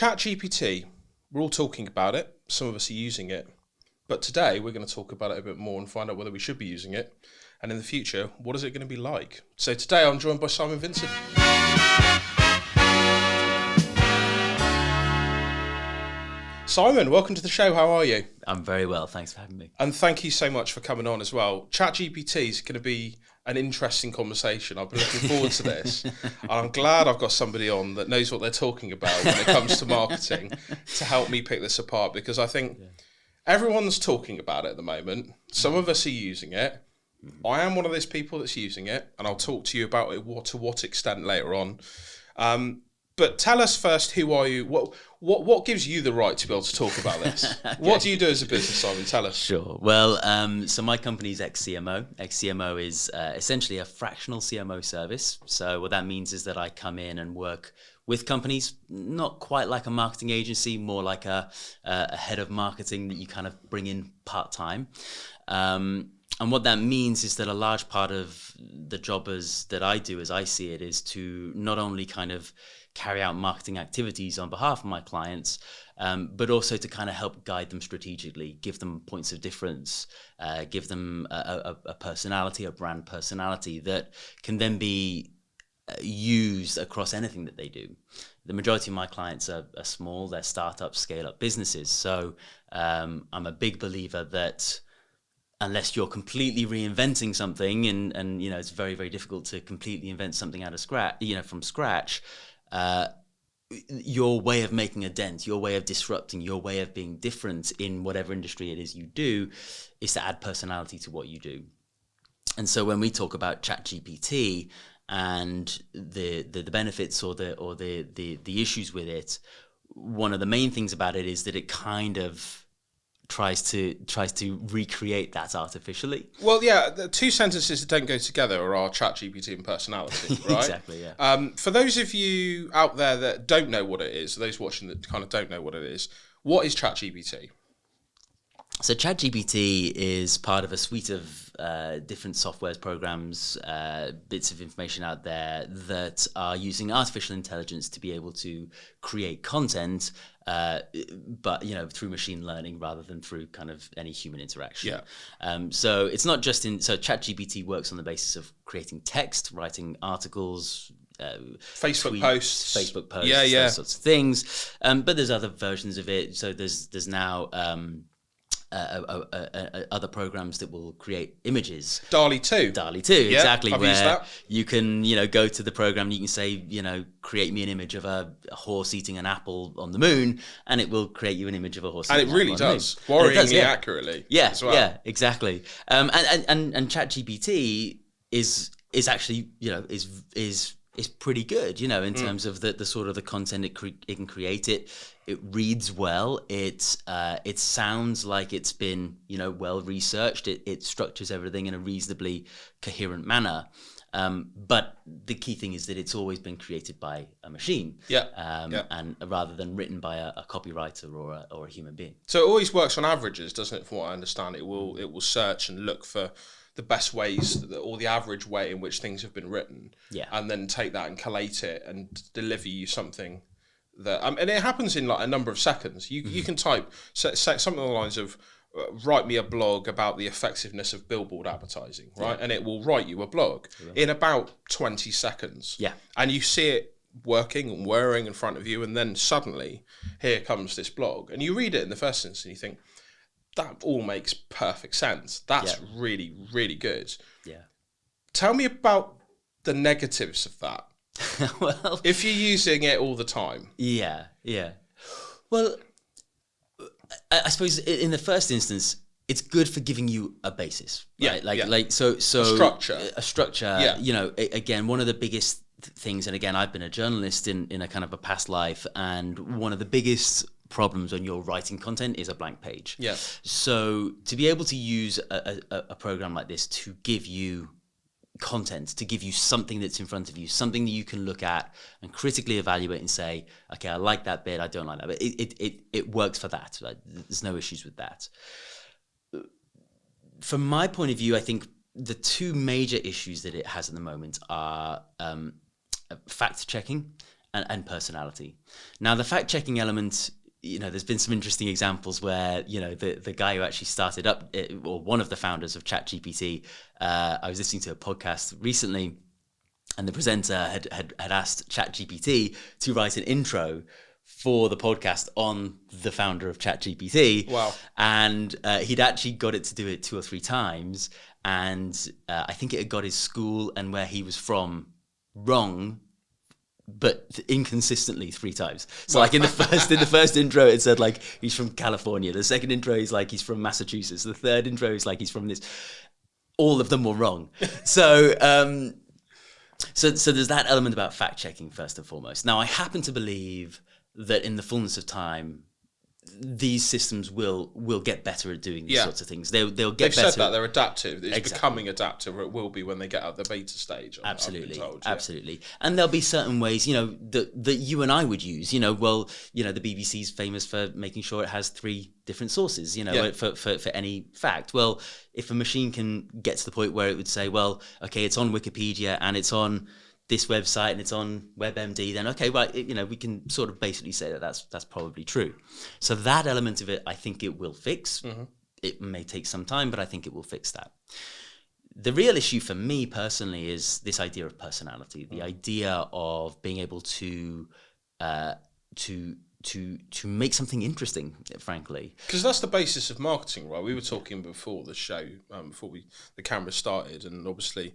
ChatGPT, we're all talking about it. Some of us are using it. But today we're going to talk about it a bit more and find out whether we should be using it. And in the future, what is it going to be like? So today I'm joined by Simon Vincent. Simon, welcome to the show. How are you? I'm very well. Thanks for having me. And thank you so much for coming on as well. ChatGPT is going to be an interesting conversation. I've been looking forward to this. And I'm glad I've got somebody on that knows what they're talking about when it comes to marketing to help me pick this apart, because I think everyone's talking about it at the moment. Some of us are using it. I am one of those people that's using it, and I'll talk to you about it to what extent later on. But tell us first, who are you? What gives you the right to be able to talk about this? Okay. What do you do as a business, Simon? Tell us. Sure. Well, so my company is X-CMO. X-CMO is essentially a fractional CMO service. So what that means is that I come in and work with companies, not quite like a marketing agency, more like a head of marketing that you kind of bring in part-time. And what that means is that a large part of the job that I do, as I see it, is to not only kind of carry out marketing activities on behalf of my clients, but also to kind of help guide them strategically, give them points of difference, give them a personality, a brand personality that can then be used across anything that they do. The majority of my clients are small, they're startup, scale-up businesses. So I'm a big believer that unless you're completely reinventing something, and you know it's very, very difficult to completely invent something out of scratch, from scratch. Your way of making a dent, your way of disrupting, your way of being different in whatever industry it is you do, is to add personality to what you do. And so when we talk about ChatGPT and the benefits or the issues with it, one of the main things about it is that it kind of tries to recreate that artificially. Well, yeah, the two sentences that don't go together are ChatGPT and personality, right? Exactly, yeah. For those of you out there that don't know what it is, those watching that kind of don't know what it is, what is ChatGPT? So ChatGPT is part of a suite of different softwares, programs, bits of information out there that are using artificial intelligence to be able to create content, but through machine learning rather than through kind of any human interaction. Yeah. So it's not just so ChatGPT works on the basis of creating text, writing articles, Facebook tweets, posts, those sorts of things. But there's other versions of it. So there's now other programs that will create images. DALL-E 2, yeah, exactly. I've where used that. You can, go to the program. You can say, create me an image of a horse eating an apple on the moon, and it will create you an image of a horse. And it really does, worryingly accurately. Yeah, as well. Yeah, exactly. And ChatGPT is actually, is pretty good, in terms of the sort of the content it can create. It reads well. It sounds like it's been well researched. It structures everything in a reasonably coherent manner. But the key thing is that it's always been created by a machine, and rather than written by a copywriter or a human being. So it always works on averages, doesn't it? From what I understand, it will search and look for the best ways or the average way in which things have been written, and then take that and collate it and deliver you something that and it happens in like a number of seconds. You can type something along the lines of write me a blog about the effectiveness of billboard advertising, right? And it will write you a blog in about 20 seconds. Yeah. And you see it working and whirring in front of you, and then suddenly here comes this blog, and you read it in the first instance and you think, that all makes perfect sense. That's really, really good. Yeah. Tell me about the negatives of that. Well, if you're using it all the time. Yeah. Well, I suppose in the first instance, it's good for giving you a basis, right? So a structure. Yeah. Again, one of the biggest things, and again, I've been a journalist in a kind of a past life, and one of the biggest problems when you're writing content is a blank page. Yeah. So to be able to use a program like this to give you content, to give you something that's in front of you, something that you can look at and critically evaluate and say, okay, I like that bit, I don't like that bit. It works for that. Right? There's no issues with that. From my point of view, I think the two major issues that it has at the moment are fact checking and personality. Now, the fact checking element, there's been some interesting examples where, the guy who actually started up, or one of the founders of ChatGPT, I was listening to a podcast recently, and the presenter had asked ChatGPT to write an intro for the podcast on the founder of ChatGPT. Wow. And he'd actually got it to do it 2 or 3 times. And I think it had got his school and where he was from wrong, but inconsistently 3 times. So like in the first intro, it said like he's from California. The second intro is like he's from Massachusetts. The third intro is like he's from this. All of them were wrong. So so there's that element about fact checking first and foremost. Now I happen to believe that in the fullness of time, these systems will get better at doing these sorts of things. They'll get They've better. said that they're adaptive. It's becoming adaptive, or it will be when they get out the beta stage. Absolutely, told, absolutely. And there'll be certain ways, that you and I would use. The BBC's famous for making sure it has 3 different sources. For any fact. Well, if a machine can get to the point where it would say, well, okay, it's on Wikipedia and it's on this website and it's on WebMD, then okay, right, we can sort of basically say that that's probably true. So that element of it, I think it will fix. Mm-hmm. It may take some time, but I think it will fix that. The real issue for me personally is this idea of personality, the idea of being able to make something interesting, frankly. Because that's the basis of marketing, right? We were talking before the show, before the camera started, and obviously,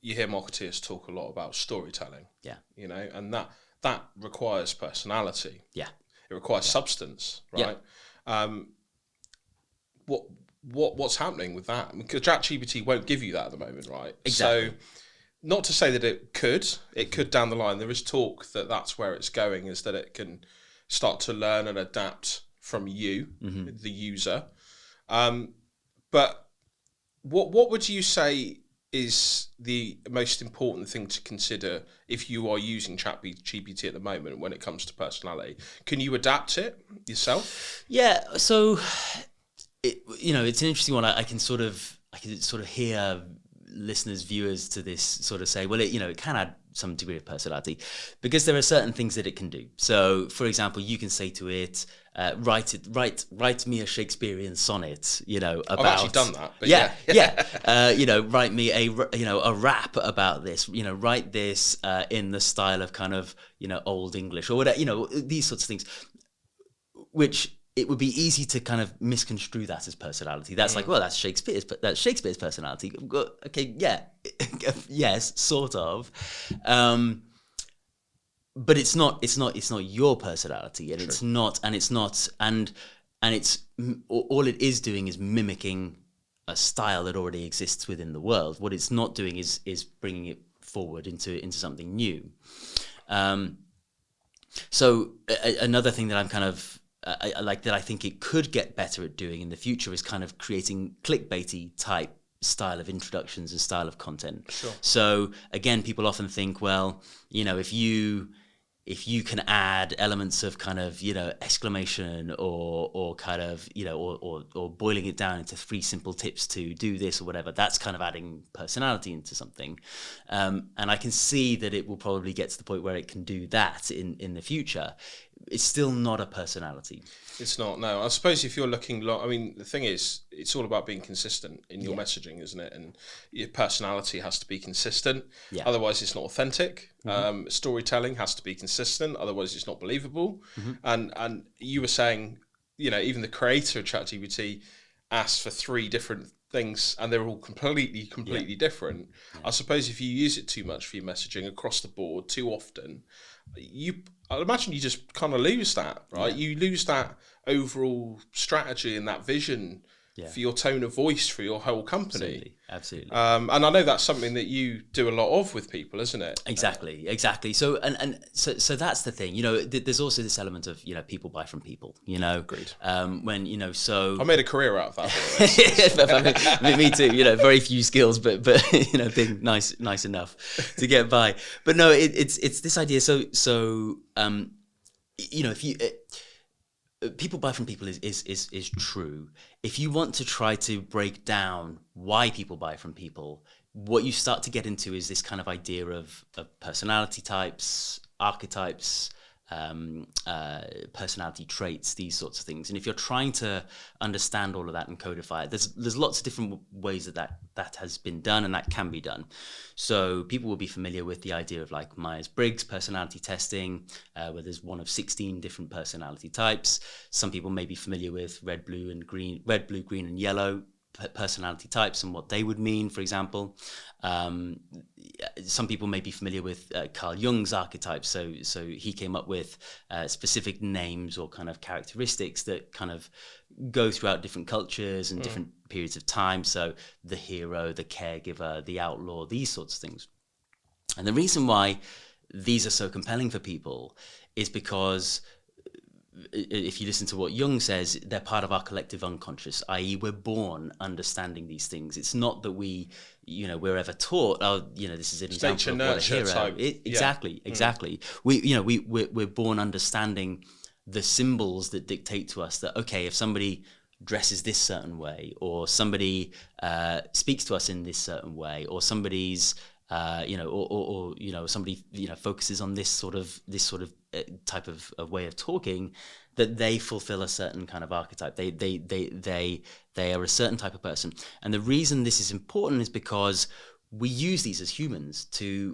you hear marketeers talk a lot about storytelling. Yeah. And that requires personality. Yeah. It requires substance, right? Yeah. What's happening with that? Because ChatGPT won't give you that at the moment, right? Exactly. So, not to say that it could down the line. There is talk that that's where it's going, is that it can start to learn and adapt from you, the user. But what would you say is the most important thing to consider if you are using ChatGPT at the moment when it comes to personality? Can you adapt it yourself? Yeah, so it's an interesting one. I can sort of hear listeners, viewers to this sort of say, well, it can add some degree of personality because there are certain things that it can do. So, for example, you can say to it, write me a Shakespearean sonnet, about... I've actually done that. But write me a rap about this, write this in the style of kind of, Old English or whatever, these sorts of things, which it would be easy to kind of misconstrue that as personality. That's like, well, that's Shakespeare's personality. Okay, yeah, yes, sort of. But it's not your personality, and it's all it is doing is mimicking a style that already exists within the world. What it's not doing is bringing it forward into something new. So another thing that I'm kind of I like that I think it could get better at doing in the future is kind of creating clickbaity type style of introductions and style of content. Sure. So again, people often think, well, if you can add elements of kind of, exclamation or kind of, or boiling it down into 3 simple tips to do this or whatever, that's kind of adding personality into something. And I can see that it will probably get to the point where it can do that in the future. It's still not a personality. It's not, no. I suppose if you're looking, the thing is, it's all about being consistent in your messaging, isn't it? And your personality has to be consistent. Yeah. Otherwise, it's not authentic. Mm-hmm. Storytelling has to be consistent. Otherwise, it's not believable. Mm-hmm. And you were saying, even the creator of ChatGPT asked for 3 different things, and they're all completely different. Yeah. I suppose if you use it too much for your messaging across the board too often, I imagine you just kind of lose that, right? Yeah. You lose that overall strategy and that vision for your tone of voice for your whole company. Absolutely. And I know that's something that you do a lot of with people, isn't it? Exactly. So so that's the thing. There's also this element of people buy from people. Agreed. So I made a career out of that. Me too. Very few skills, but being nice enough to get by. But no, it's this idea. So if you. People buy from people is true. If you want to try to break down why people buy from people, what you start to get into is this kind of idea of personality types, archetypes, personality traits, these sorts of things. And if you're trying to understand all of that and codify it, there's lots of different ways that has been done and that can be done. So people will be familiar with the idea of like Myers-Briggs personality testing, where there's one of 16 different personality types. Some people may be familiar with red, blue, green, and yellow personality types and what they would mean, for example. Some people may be familiar with Carl Jung's archetypes. So he came up with specific names or kind of characteristics that kind of go throughout different cultures and different periods of time. So the hero, the caregiver, the outlaw, these sorts of things. And the reason why these are so compelling for people is because if you listen to what Jung says, they're part of our collective unconscious, i.e. we're born understanding these things. It's not that we're ever taught, this is an example of what a hero. Exactly. We're born understanding the symbols that dictate to us that, okay, if somebody dresses this certain way, or somebody speaks to us in this certain way, or somebody's somebody focuses on this sort of type of way of talking, that they fulfill a certain kind of archetype. They are a certain type of person. And the reason this is important is because we use these as humans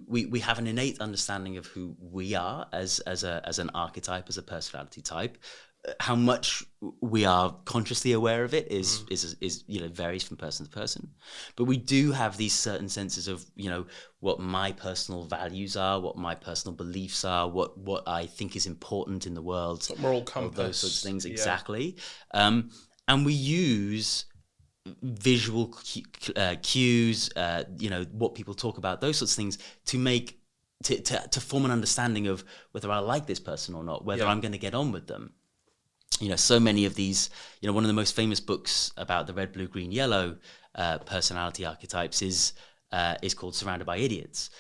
we have an innate understanding of who we are as an archetype, as a personality type. How much we are consciously aware of it is varies from person to person, but we do have these certain senses of what my personal values are, what my personal beliefs are, what I think is important in the world, moral compass, those sorts of things. Exactly. And we use visual cues, what people talk about, those sorts of things to form an understanding of whether I like this person or not, whether I'm going to get on with them. So many of these, one of the most famous books about the red, blue, green, yellow personality archetypes is called Surrounded by Idiots,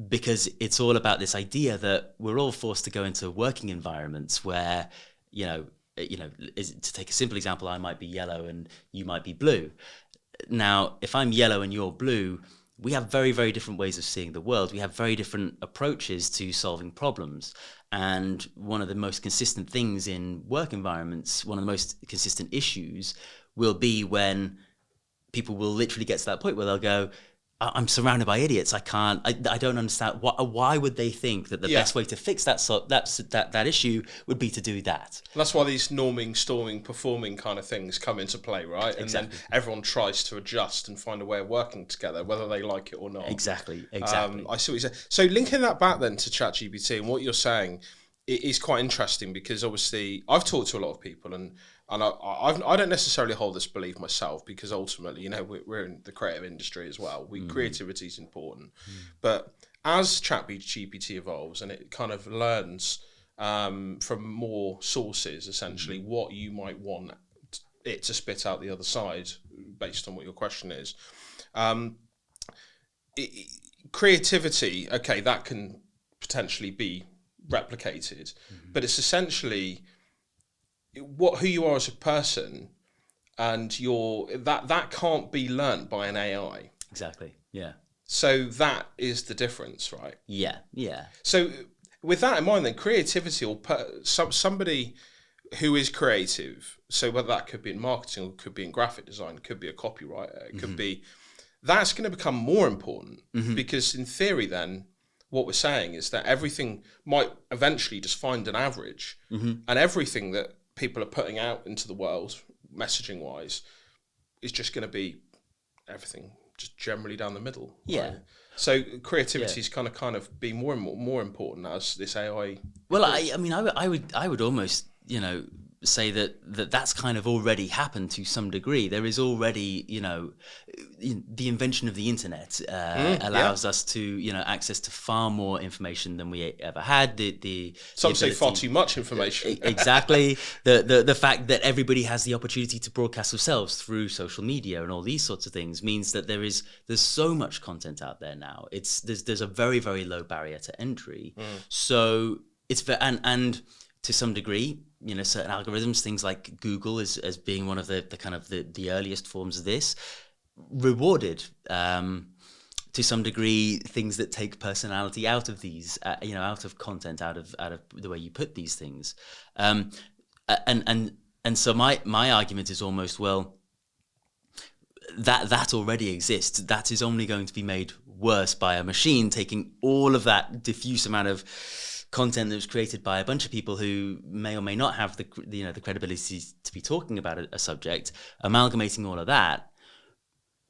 because it's all about this idea that we're all forced to go into working environments where, to take a simple example, I might be yellow and you might be blue. Now, if I'm yellow and you're blue, we have very, very different ways of seeing the world. We have very different approaches to solving problems. And one of the most consistent things in work environments, one of the most consistent issues will be when people will literally get to that point where they'll go, I'm surrounded by idiots. I don't understand. Why would they think that the best way to fix that issue would be to do that? That's why these norming, storming, performing kind of things come into play, right? And then everyone tries to adjust and find a way of working together, whether they like it or not. Exactly. I see what you're saying. So linking that back then to ChatGPT and what you're saying, it is quite interesting, because obviously I've talked to a lot of people and I don't necessarily hold this belief myself, because ultimately, we're in the creative industry as well. Creativity is important. But as ChatGPT evolves and it kind of learns from more sources, essentially, what you might want it to spit out the other side based on what your question is. Creativity, okay, that can potentially be replicated, but it's essentially who you are as a person, and that can't be learnt by an AI. Exactly. Yeah. So that is the difference, right? Yeah. So with that in mind, then creativity, or somebody who is creative, so whether that could be in marketing, or could be in graphic design, could be a copywriter, it could be, that's going to become more important, because in theory then, what we're saying is that everything might eventually just find an average, and everything that people are putting out into the world, messaging wise, is just going to be everything just generally down the middle. Yeah. Right? So creativity is kind of be more and more important as this AI. Well, I would almost say that's kind of already happened to some degree. There is already, the invention of the internet allows us to, access to far more information than we ever had. Some say far too much information. Exactly. The fact that everybody has the opportunity to broadcast themselves through social media and all these sorts of things means that there's so much content out there now. There's a very, very low barrier to entry. So it's and to some degree, certain algorithms, things like Google as being one of the kind of the earliest forms of this, rewarded to to some degree things that take personality out of these, out of content, out of the way you put these things. And so my argument is almost, well, that already exists. That is only going to be made worse by a machine taking all of that diffuse amount of content that was created by a bunch of people who may or may not have the credibility to be talking about a subject, amalgamating all of that.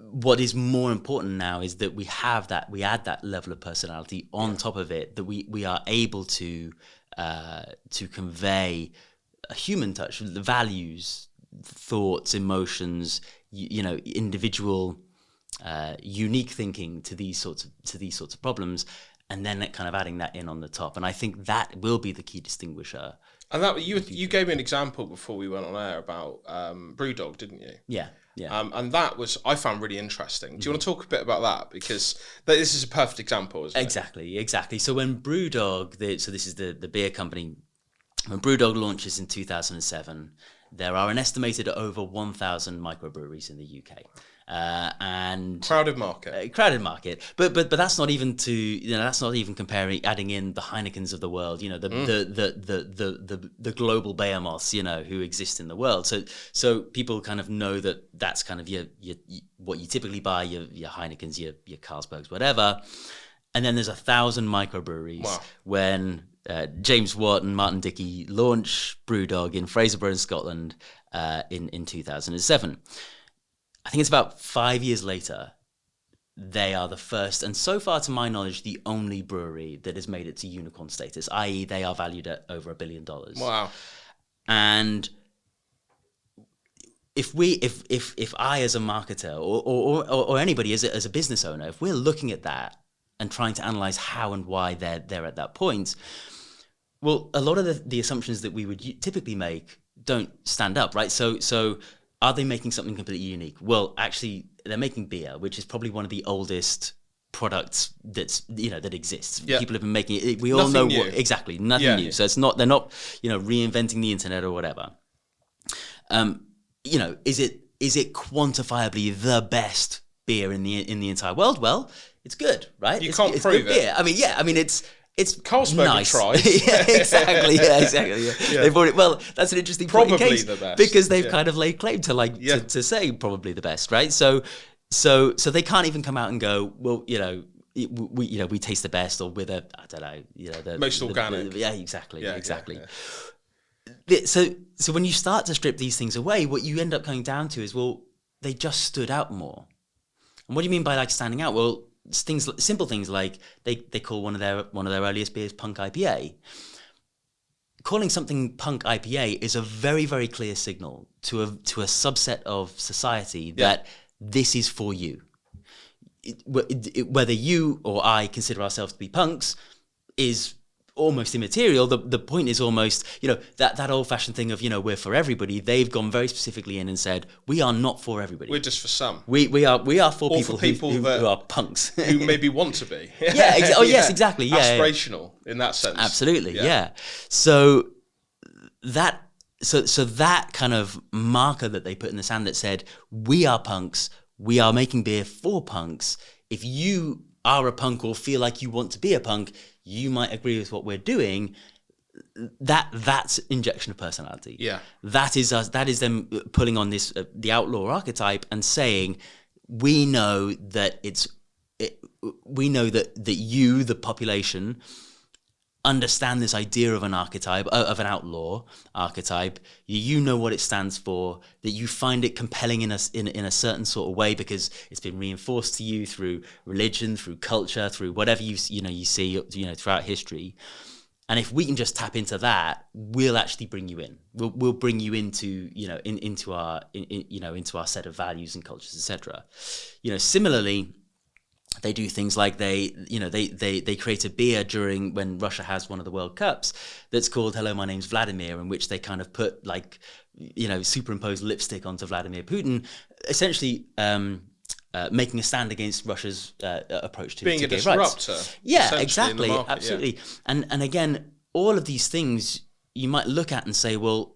What is more important now is that we add that level of personality on top of it, that we are able to convey a human touch, the values, thoughts, emotions, individual, unique thinking to these sorts of problems, and then kind of adding that in on the top. And I think that will be the key distinguisher. And that you gave me an example before we went on air about BrewDog, didn't you? Yeah. And that I found really interesting. Do you want to talk a bit about that? Because this is a perfect example, isn't it? Exactly. So when BrewDog, this is the beer company, when BrewDog launches in 2007, there are an estimated over 1,000 microbreweries in the UK. And crowded market, but that's not even adding in the Heinekens of the world, the global behemoths, who exist in the world. So people kind of know that that's kind of your what you typically buy, your Heinekens, your Carlsbergs, whatever. And then there's 1,000 microbreweries. Wow. When James Watt and Martin Dickey launch BrewDog in Fraserburgh in Scotland in 2007. I think it's about 5 years later, they are the first, and so far to my knowledge, the only brewery that has made it to unicorn status, i.e. they are valued at over $1 billion. Wow. And if I as a marketer or anybody as a business owner, if we're looking at that and trying to analyze how and why they're at that point, well, a lot of the assumptions that we would typically make don't stand up, right? So are they making something completely unique? Well, actually, they're making beer, which is probably one of the oldest products that exists. Yeah. People have been making it. We Nothing all know new. exactly nothing Yeah. new. So they're not reinventing the internet or whatever. Is it quantifiably the best beer in the entire world? Well, it's good, right? You it's can't good prove it. beer. It's Carlsberg nice. tried. Yeah, exactly. Yeah. They've already, that's an interesting point in Probably case, the best. because they've Yeah. kind of laid claim to to say probably the best, right? So they can't even come out and go, well, we taste the best, or with the Most organic. Exactly. Yeah, exactly. yeah. So when you start to strip these things away, what you end up coming down to is, well, they just stood out more. And what do you mean by standing out? Well, simple things like they call one of their earliest beers Punk IPA. Calling something Punk IPA is a very, very clear signal to a subset of society that this is for you. Whether you or I consider ourselves to be punks is almost immaterial. The point is almost, that old-fashioned thing of, we're for everybody. They've gone very specifically in and said, we are not for everybody. We're just for some. We are for Or people for who are punks. who maybe want to be. Yes, exactly. Yeah, aspirational in that sense. Absolutely, yeah. So that kind of marker that they put in the sand that said, we are punks, we are making beer for punks. If you are a punk or feel like you want to be a punk, you might agree with what we're doing. That's injection of personality. Yeah. That is us. That is them pulling on this the outlaw archetype and saying, we know that that you, the population, understand this idea of an archetype, of an outlaw archetype. You know what it stands for, that you find it compelling in a certain sort of way because it's been reinforced to you through religion, through culture, through whatever you see throughout history. And if we can just tap into that, we'll actually bring you in. We'll bring you into into our set of values and cultures, etc. Similarly, they do things like they create a beer when Russia has one of the World Cups that's called Hello, My Name's Vladimir, in which they kind of put superimposed lipstick onto Vladimir Putin, essentially making a stand against Russia's approach to being to a gay disruptor. rights. Yeah, essentially, exactly, in the market, absolutely. Yeah. And again, all of these things you might look at and say, well,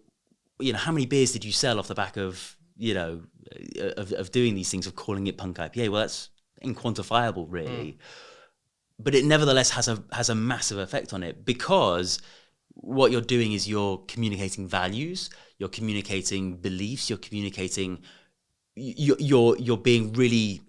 how many beers did you sell off the back of of doing these things, of calling it Punk IPA? Well, that's inquantifiable, really. But it nevertheless has a massive effect on it, because what you're doing is you're communicating values, you're communicating beliefs, you're communicating, you're being really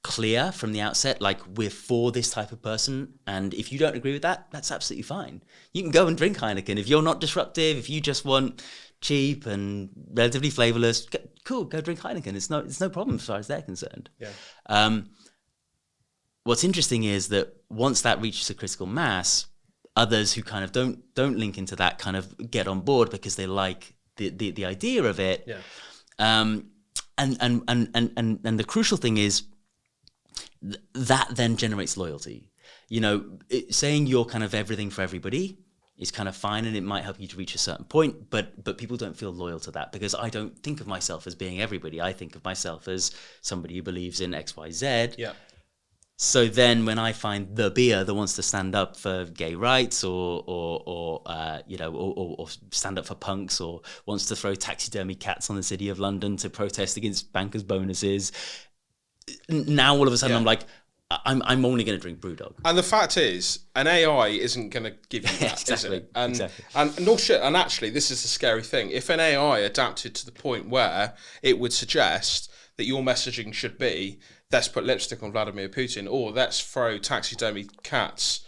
clear from the outset, like, we're for this type of person, and if you don't agree with that, that's absolutely fine. You can go and drink Heineken. If you're not disruptive, if you just want cheap and relatively flavorless, cool, go drink Heineken. It's no problem as far as they're concerned. What's interesting is that once that reaches a critical mass, others who kind of don't link into that kind of get on board because they like the idea of it. And the crucial thing is that then generates loyalty. Saying you're kind of everything for everybody is kind of fine, and it might help you to reach a certain point, but people don't feel loyal to that, because I don't think of myself as being everybody. I think of myself as somebody who believes in XYZ. So then when I find the beer that wants to stand up for gay rights or stand up for punks, or wants to throw taxidermy cats on the City of London to protest against bankers' bonuses, now all of a sudden I'm like, I'm only going to drink Brewdog. And the fact is, an AI isn't going to give you that, exactly, is it? And, exactly. And actually, this is the scary thing. If an AI adapted to the point where it would suggest that your messaging should be, let's put lipstick on Vladimir Putin, or let's throw taxidermy cats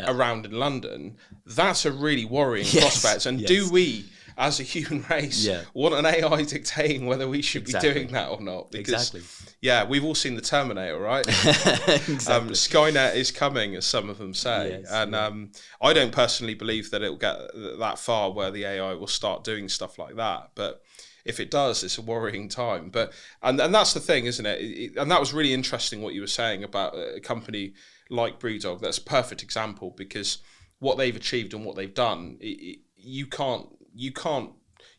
around in London, that's a really worrying prospect. And do we, as a human race, want an AI dictating whether we should be doing that or not? Because, we've all seen the Terminator, right? Skynet is coming, as some of them say. I don't personally believe that it will get that far where the AI will start doing stuff like that. But if it does, it's a worrying time. But and that's the thing, isn't it? And that was really interesting what you were saying about a company like Brewdog. That's a perfect example, because what they've achieved and what they've done, you can't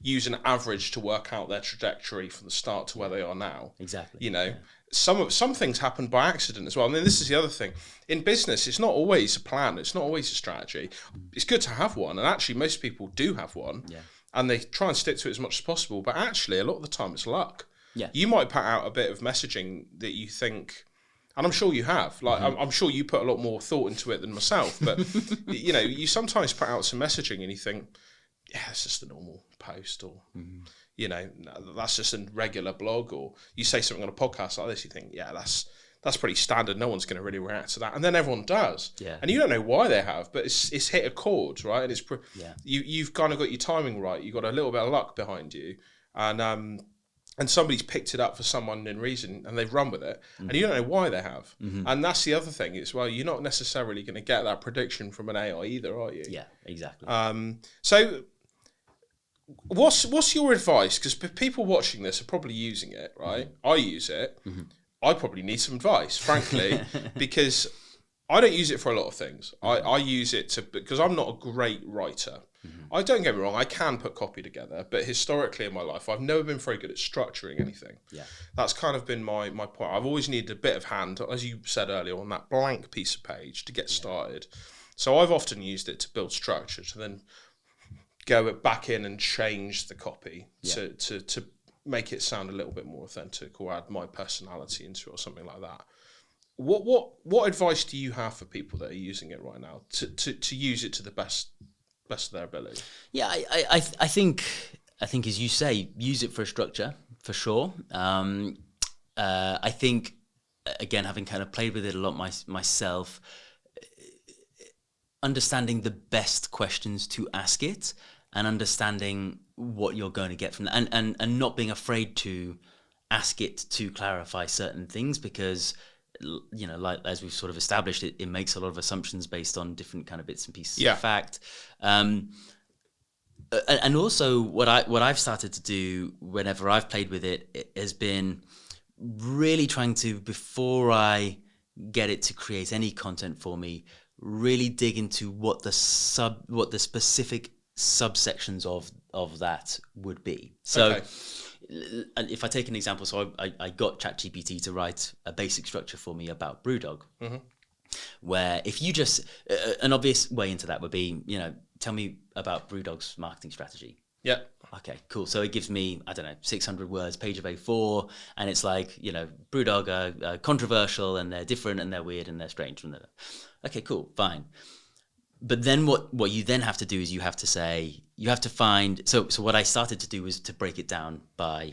use an average to work out their trajectory from the start to where they are now. Exactly. Some things happen by accident as well. I mean, this is the other thing. In business, it's not always a plan. It's not always a strategy. It's good to have one. And actually, most people do have one. And they try and stick to it as much as possible. But actually, a lot of the time, it's luck. You might put out a bit of messaging that you think, and I'm sure you have, like, I'm sure you put a lot more thought into it than myself. But, you sometimes put out some messaging and you think, it's just a normal post, or, that's just a regular blog, or you say something on a podcast like this, you think, that's pretty standard. No one's going to really react to that, and then everyone does. And you don't know why they have, but it's hit a chord, right? And it's you've kind of got your timing right. You've got a little bit of luck behind you, and somebody's picked it up for some unknown reason, and they've run with it, and you don't know why they have. And that's the other thing as well. You're not necessarily going to get that prediction from an AI either, are you? Yeah, exactly. So, what's your advice? Because people watching this are probably using it, right? I use it. I probably need some advice, frankly, because I don't use it for a lot of things. I use it because I'm not a great writer. I don't get me wrong, I can put copy together, but historically in my life, I've never been very good at structuring anything. That's kind of been my point. I've always needed a bit of hand, as you said earlier, on that blank piece of page to get started. So I've often used it to build structure, to then go back in and change the copy to make it sound a little bit more authentic, or add my personality into it, or something like that. What advice do you have for people that are using it right now to use it to the best of their ability? I think as you say, use it for a structure, for sure. I think, again, having kind of played with it a lot myself, understanding the best questions to ask it, and understanding what you're going to get from that, and not being afraid to ask it to clarify certain things, because, like as we've sort of established, it makes a lot of assumptions based on different kind of bits and pieces of fact. And also what I've started to do whenever I've played with it has been really trying to, before I get it to create any content for me, really dig into what the specific subsections of that would be. So if I take an example, so I got ChatGPT to write a basic structure for me about Brewdog, where if you just, an obvious way into that would be, tell me about Brewdog's marketing strategy. Yeah. Okay, cool. So it gives me, I don't know, 600 words, page of A4, and it's like, Brewdog are controversial, and they're different, and they're weird, and they're strange. Okay, cool, fine. But then what you then have to do is you have to find. So what I started to do was to break it down by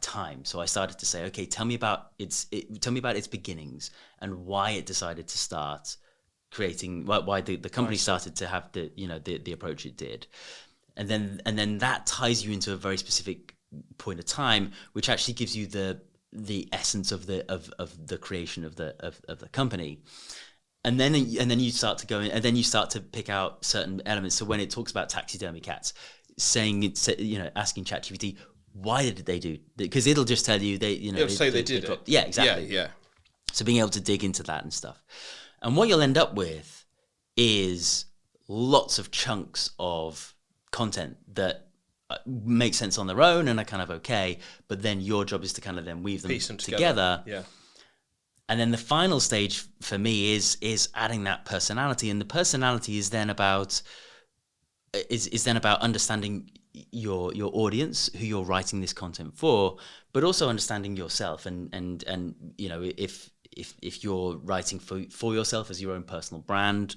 time. So I started to say, okay, tell me about its beginnings and why it decided to start creating, why the company started to have the approach it did. And then that ties you into a very specific point of time, which actually gives you the essence of the creation of the company. And then you start to go in, and then you start to pick out certain elements. So when it talks about taxidermy cats, asking ChatGPT, why did they do? Because it'll just tell you It'll say they did it. Yeah, exactly. Yeah. So being able to dig into that and stuff, and what you'll end up with is lots of chunks of content that make sense on their own and are kind of okay, but then your job is to kind of then weave them together. Yeah. And then the final stage for me is adding that personality, and the personality is then about understanding your audience, who you're writing this content for, but also understanding yourself, and if you're writing for yourself as your own personal brand,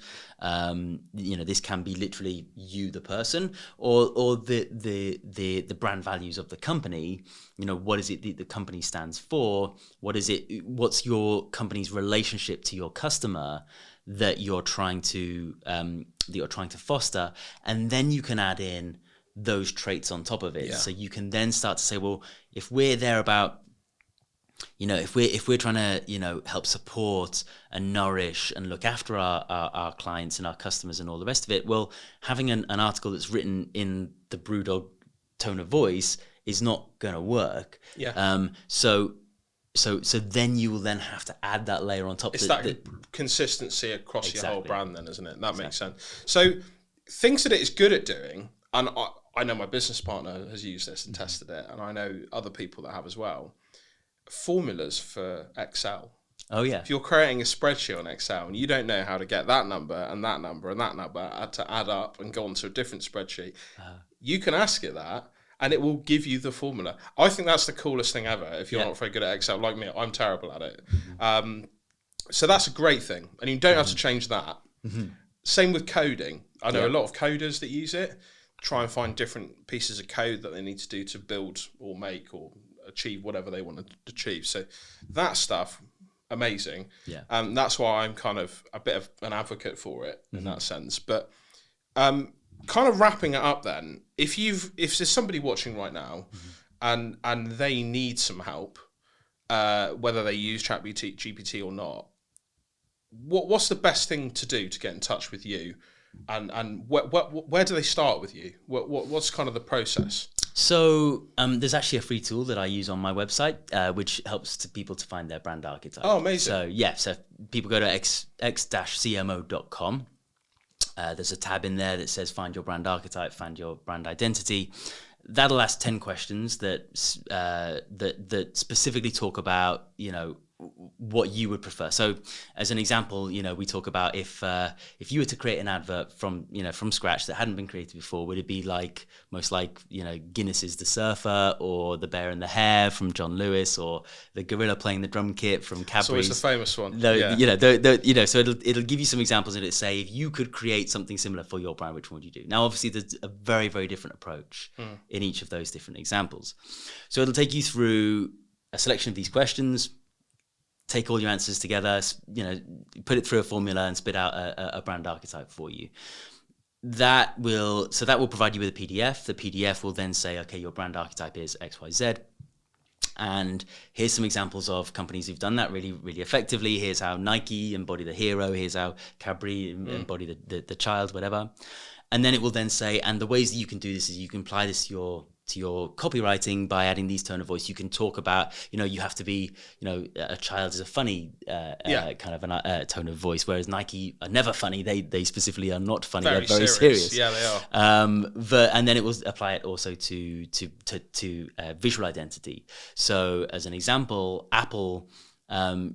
this can be literally you, the person, or the brand values of the company. What is it that the company stands for? What's your company's relationship to your customer that you're trying to foster, and then you can add in those traits on top of it. Yeah. So you can then start to say, well, if we're there about, if we're trying to, help support and nourish and look after our clients and our customers and all the rest of it, well, having an article that's written in the Brewdog tone of voice is not going to work. Yeah. So then you will then have to add that layer on top. It's that consistency across your whole brand then, isn't it? That makes sense. So things that it is good at doing, and I know my business partner has used this and tested it, and I know other people that have as well, formulas for Excel. Oh, yeah. If you're creating a spreadsheet on Excel and you don't know how to get that number and that number and that number to add up and go onto a different spreadsheet, you can ask it that, and it will give you the formula. I think that's the coolest thing ever. If you're not very good at Excel, like me, I'm terrible at it. So that's a great thing, and you don't have to change that. Same with coding. I know a lot of coders that use it, try and find different pieces of code that they need to do to build or make or achieve whatever they want to achieve. So that stuff, amazing. Yeah. That's why I'm kind of a bit of an advocate for it in that sense. But kind of wrapping it up then, if there's somebody watching right now and they need some help, whether they use ChatGPT or not, what's the best thing to do to get in touch with you, and where do they start with you? What's kind of the process? So there's actually a free tool that I use on my website, which helps people to find their brand archetype. Oh, amazing. So people go to x-cmo.com. There's a tab in there that says find your brand archetype, find your brand identity. That'll ask 10 questions that specifically talk about, what you would prefer. So as an example, we talk about if you were to create an advert from scratch that hadn't been created before, would it be most like Guinness's The Surfer, or The Bear and the Hare from John Lewis, or the gorilla playing the drum kit from Cadbury's? So it's the famous one. So it'll give you some examples, and it'll say, if you could create something similar for your brand, which one would you do? Now, obviously, there's a very, very different approach in each of those different examples. So it'll take you through a selection of these questions, take all your answers together, put it through a formula and spit out a brand archetype for you. That will provide you with a PDF. The PDF will then say, okay, your brand archetype is XYZ. And here's some examples of companies who've done that really, really effectively. Here's how Nike embody the hero. Here's how Cadbury embody the child, whatever. And then it will then say, and the ways that you can do this is you can apply this to your copywriting by adding these tone of voice. You can talk about, you have to be, a child is a funny kind of a tone of voice, whereas Nike are never funny. They specifically are not funny. They're very serious. Yeah, they are. And then it will apply it also to visual identity. So as an example, Apple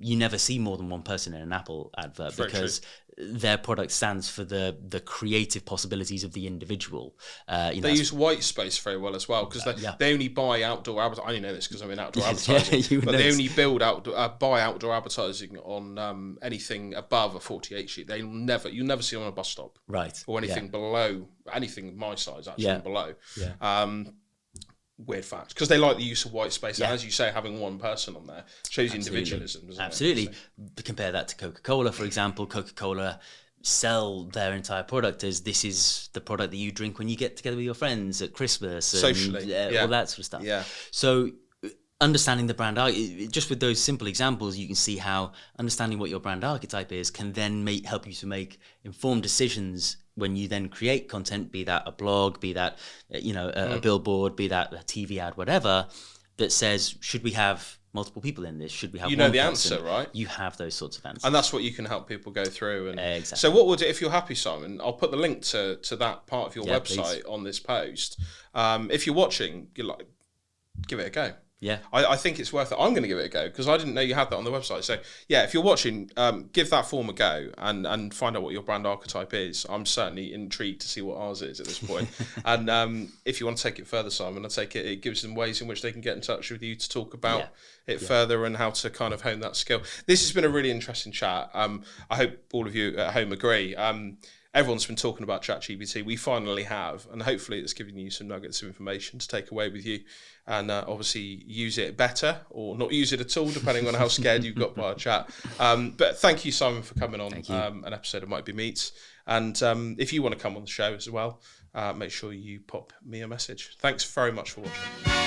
you never see more than one person in an Apple advert Very because their product stands for the creative possibilities of the individual. They use white space very well as well because they only buy outdoor advertising. I only know this because I'm in outdoor advertising, but they only buy outdoor advertising on anything above a 48 sheet. You'll never see them on a bus stop, right, or anything below, anything my size actually and below. Weird fact, because they like the use of white space, and as you say, having one person on there shows individualism. Absolutely. Compare that to Coca-Cola, for example. Coca-Cola sell their entire product as this is the product that you drink when you get together with your friends at Christmas, and socially, all that sort of stuff. Yeah. So understanding the brand, just with those simple examples, you can see how understanding what your brand archetype is can then help you to make informed decisions when you then create content, be that a blog, be that a billboard, be that a TV ad, whatever, that says, should we have multiple people in this? Should we have one the person? answer, right? You have those sorts of answers. And that's what you can help people go through. And exactly. So what would if you're happy, Simon, I'll put the link to that part of your website on this post. If you're watching, give it a go. Yeah, I think it's worth it. I'm going to give it a go because I didn't know you had that on the website. So yeah, if you're watching, give that form a go and find out what your brand archetype is. I'm certainly intrigued to see what ours is at this point. And if you want to take it further, Simon, I take it gives them ways in which they can get in touch with you to talk about it further and how to kind of hone that skill. This has been a really interesting chat. I hope all of you at home agree. Everyone's been talking about ChatGPT. We finally have, and hopefully it's given you some nuggets of information to take away with you and obviously use it better or not use it at all, depending on how scared you've got by our chat. But thank you, Simon, for coming on an episode of Might Be Meets. And if you want to come on the show as well, make sure you pop me a message. Thanks very much for watching.